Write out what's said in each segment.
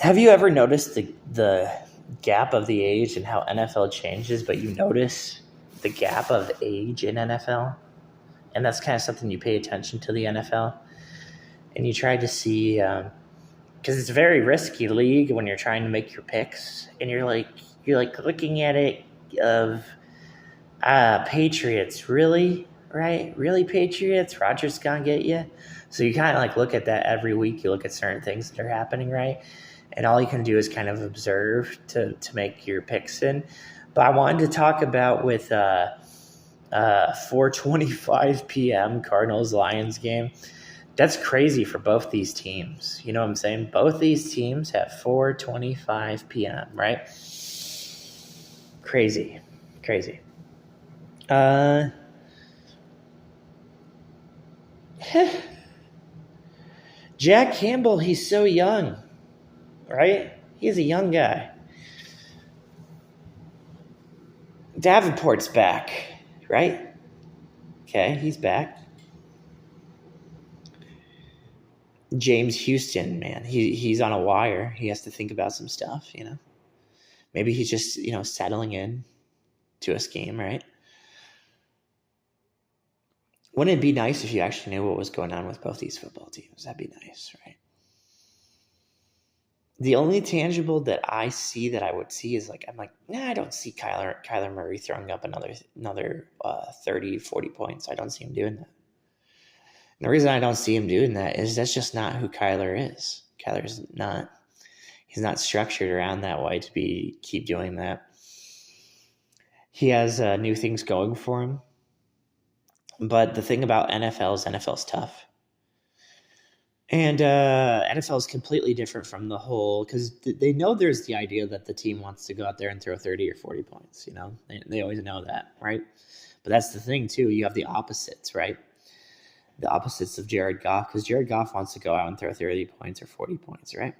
Have you ever noticed the gap of the age and how NFL changes, but you notice the gap of age in NFL? And that's kind of something you pay attention to the NFL. And you try to see, because it's a very risky league when you're trying to make your picks. And you're like looking at it of Patriots, really? Right? Really, Patriots? Rodgers gonna get you? So you kind of like look at that every week. You look at certain things that are happening, right? And all you can do is kind of observe to make your picks in. But I wanted to talk about with 4:25 p.m. Cardinals Lions game. That's crazy for both these teams. You know what I'm saying? Both these teams have 4:25 p.m. Right? Crazy. Uh, Jack Campbell, he's so young, right? He's a young guy. Davenport's back, right? Okay, he's back. James Houston, man, he's on a wire. He has to think about some stuff, you know. Maybe he's just, settling in to a scheme, right? Wouldn't it be nice if you actually knew what was going on with both these football teams? That'd be nice, right? The only tangible that I see that I would see is I don't see Kyler Murray throwing up another 30, 40 points. I don't see him doing that. And the reason I don't see him doing that is that's just not who Kyler is. He's not structured around that way to keep doing that. He has new things going for him. But the thing about NFL's tough. And NFL is completely different from the whole, because they know there's the idea that the team wants to go out there and throw 30 or 40 points. They always know that, right? But that's the thing, too. You have the opposites, right? The opposites of Jared Goff, because Jared Goff wants to go out and throw 30 points or 40 points, right?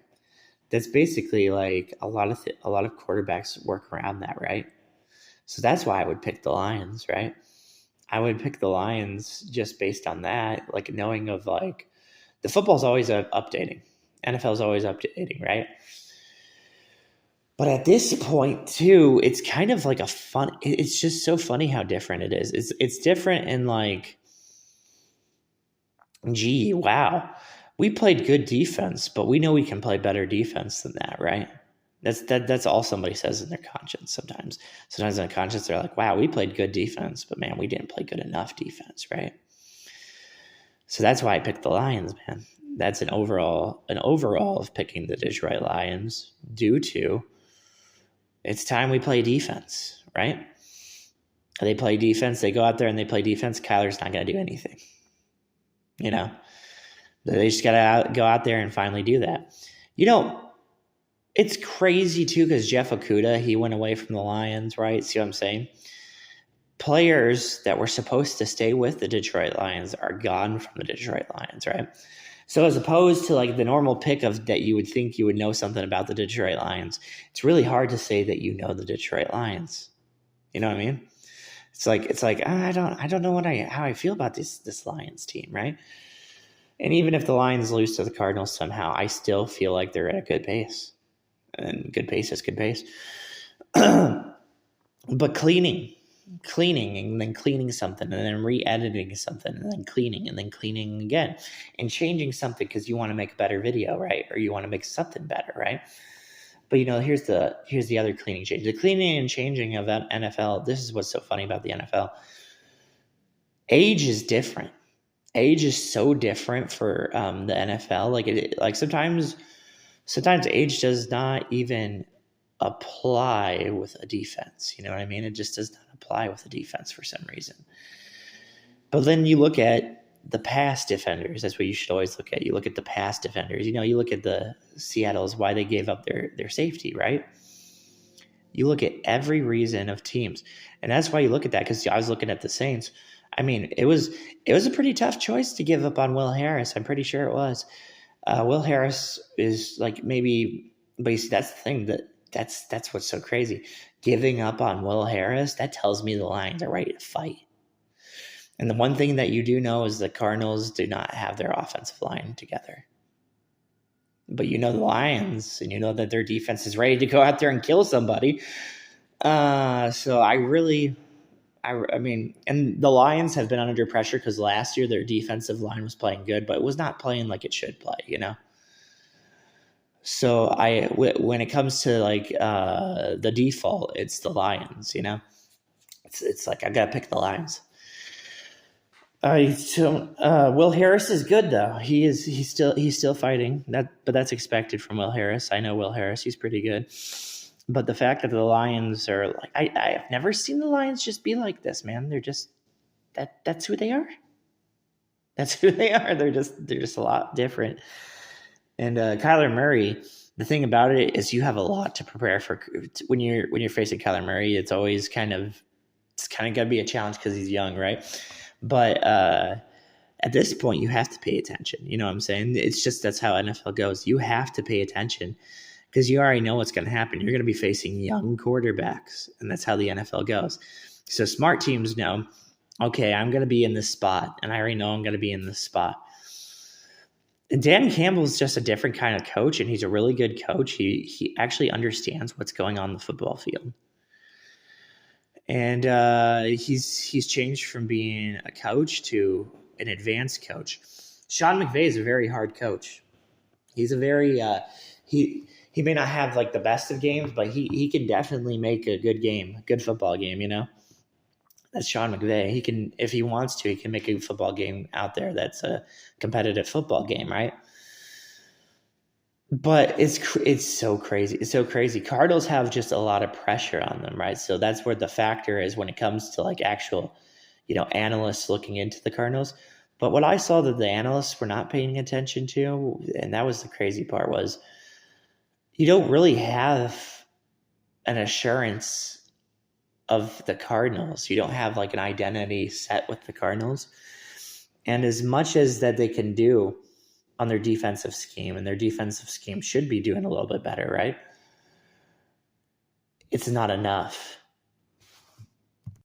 That's basically like a lot of quarterbacks work around that, right? So that's why I would pick the Lions, right? I would pick the Lions just based on that, like knowing of like the football's always updating. NFL's always updating, right? But at this point too, it's kind of like it's just so funny how different it is. It's different in like, gee, wow, we played good defense, but we know we can play better defense than that, right? That's all somebody says in their conscience sometimes. Sometimes in their conscience, they're like, wow, we played good defense, but man, we didn't play good enough defense, right? So that's why I picked the Lions, man. That's an overall of picking the Detroit Lions due to it's time we play defense, right? They play defense. They go out there and they play defense. Kyler's not going to do anything. They just got to go out there and finally do that. It's crazy, too, because Jeff Okudah, he went away from the Lions, right? See what I'm saying? Players that were supposed to stay with the Detroit Lions are gone from the Detroit Lions, right? So as opposed to like the normal pick of that you would think you would know something about the Detroit Lions, it's really hard to say that you know the Detroit Lions. You know what I mean? It's like I don't know how I feel about this Lions team, right? And even if the Lions lose to the Cardinals somehow, I still feel like they're at a good pace. And good pace is good pace. But cleaning and then cleaning something and then re-editing something and then cleaning again and changing something because you want to make a better video, right? Or you want to make something better, right? But here's the other cleaning change. The cleaning and changing of that NFL, this is what's so funny about the NFL. Age is different. Age is so different for the NFL. Like sometimes age does not even apply with a defense. You know what I mean? It just does not apply with a defense for some reason. But then you look at the past defenders. That's what you should always look at. You look at the past defenders. You look at the Seattle's, why they gave up their safety, right? You look at every reason of teams. And that's why you look at that, because I was looking at the Saints. I mean, it was a pretty tough choice to give up on Will Harris. I'm pretty sure it was. Will Harris is like maybe, but you see, that's the thing that's what's so crazy. Giving up on Will Harris, that tells me the Lions are ready to fight. And the one thing that you do know is the Cardinals do not have their offensive line together. but you know the Lions, and you know that their defense is ready to go out there and kill somebody. So I mean, and the Lions have been under pressure because last year their defensive line was playing good, but it was not playing like it should play, you know? So when it comes to like the default, it's the Lions, you know? It's like I gotta pick the Lions. Will Harris is good though. He's still fighting but that's expected from Will Harris. I know Will Harris. He's pretty good. But the fact that the Lions are like, I've never seen the Lions just be like this, man. They're just that's who they are. That's who they are. They're just a lot different. And Kyler Murray, the thing about it is you have a lot to prepare for when you're facing Kyler Murray. It's kind of got to be a challenge because he's young, right? But at this point, you have to pay attention. You know what I'm saying? It's just that's how NFL goes. You have to pay attention because you already know what's going to happen. You're going to be facing young quarterbacks, and that's how the NFL goes. So smart teams know, okay, I'm going to be in this spot, and I already know I'm going to be in this spot. And Dan Campbell's just a different kind of coach, and he's a really good coach. He actually understands what's going on the football field. And he's changed from being a coach to an advanced coach. Sean McVay is a very hard coach. He's a very he may not have like the best of games, but he can definitely make a good game, a good football game. You know, that's Sean McVay. He can, if he wants to, he can make a football game out there that's a competitive football game, right? But it's so crazy. It's so crazy. Cardinals have just a lot of pressure on them, right? So that's where the factor is when it comes to like actual, analysts looking into the Cardinals. But what I saw that the analysts were not paying attention to, and that was the crazy part, was you don't really have an assurance of the Cardinals. You don't have like an identity set with the Cardinals. And as much as that they can do on their defensive scheme, and their defensive scheme should be doing a little bit better, right? It's not enough.